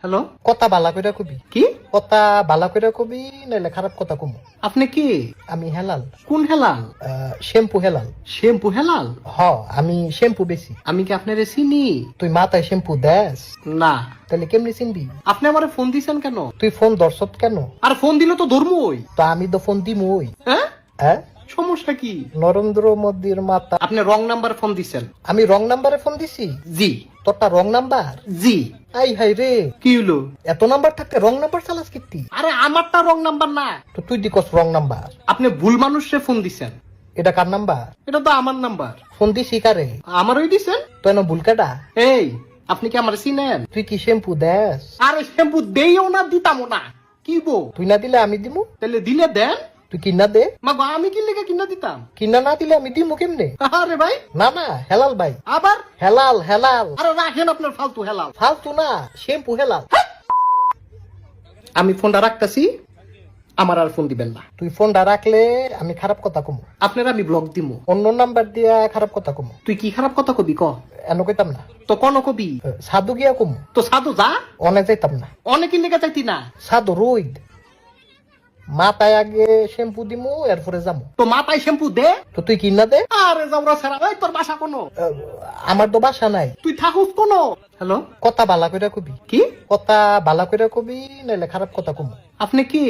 Hello, কথা বালা কইরা কবি, কি কথা বালা কইরা কবি নাইলে খারাপ কথা কমু। আপনি কি? আমি হেলাল, কোন হেলাল? শ্যাম্পু হেলাল। শ্যাম্পু হেলাল? হ, আমি শ্যাম্পু বেশি। আমি কি আপনারে চিনি? তুই মাথায় শ্যাম্পু দেস? না। তাহলে কেমনি চিনবি? আপনি আমারে ফোন দিছেন কেন? তুই ফোন ধরছত কেন? আর ফোন দিলে তো ধর্মই। তো আমি তো ফোন দিমই। হ্যাঁ, হ্যাঁ, সমস্যা কি? নরেন্দ্র মোদীর মাথা। আপনি রং নাম্বার ফোন দিছেন। আমি রং নাম্বারে ফোন দিছি? জি তোরটা রং নাম্বার? জি। আই হাই রে, কি হলো? এত নাম্বার থাকতে রং নাম্বার চালাস কিত্তি? আরে আমারটা রং নাম্বার না, তো তুই দিকস রং নাম্বার। আপনি ভুল মানুষে ফোন দিছেন। এটা কার নাম্বার? এটা তো আমার নাম্বার। ফোন দিছি কারে? আমারই দিছেন। তো এনে ভুল কাটা? এই, আপনি কি আমার চিনেন? তুই কি শ্যাম্পু দেস? আরে শ্যাম্পু দেইও না, দিতামও না। কি বো? তুই না দিলে আমি দিমু। তাহলে দিলে দেন। তুই কিনা দে। মা গো, আমি কিনলে কিনা দিতাম। কিনা না দিলে আমি দিমু কেমনে? আরে ভাই, না না, হেলাল ভাই, আবার হেলাল হেলাল। আরে রাখেন আপনার ফালতু হেলাল। ফালতু না, শ্যাম্পু হেলাল। আমি ফোনটা রাখতেছি, আমার আর ফোন দিবেন না। তুই ফোনটা রাখলে আমি খারাপ কথা কমু। আপনার আমি ব্লক দিমু। অন্য নাম্বার দিয়া খারাপ কথা কমু। তুই কি খারাপ কথা কবি ক? এন কইতাম না। তো কোন কবি? সাধু গিয়া কমু। তো সাধু যা, অনে যাইতাম না। অনেকের লেগে চাইতি না। সাধু রইদ, মাথায় আগে শ্যাম্পু দিমু, এরপরে যামু। তো মাথায় শ্যাম্পু দে। তো তুই কিনা দে। আরে যাওরা সারা, ওই তোর বাসা কোনো? আমার তো বাসা নাই। তুই থাকুস কোনো? হ্যালো, কথা বালা কইরা কবি, কি? কথা বালা কইরা কবি নাইলে খারাপ কথা কমু। আপনি কি?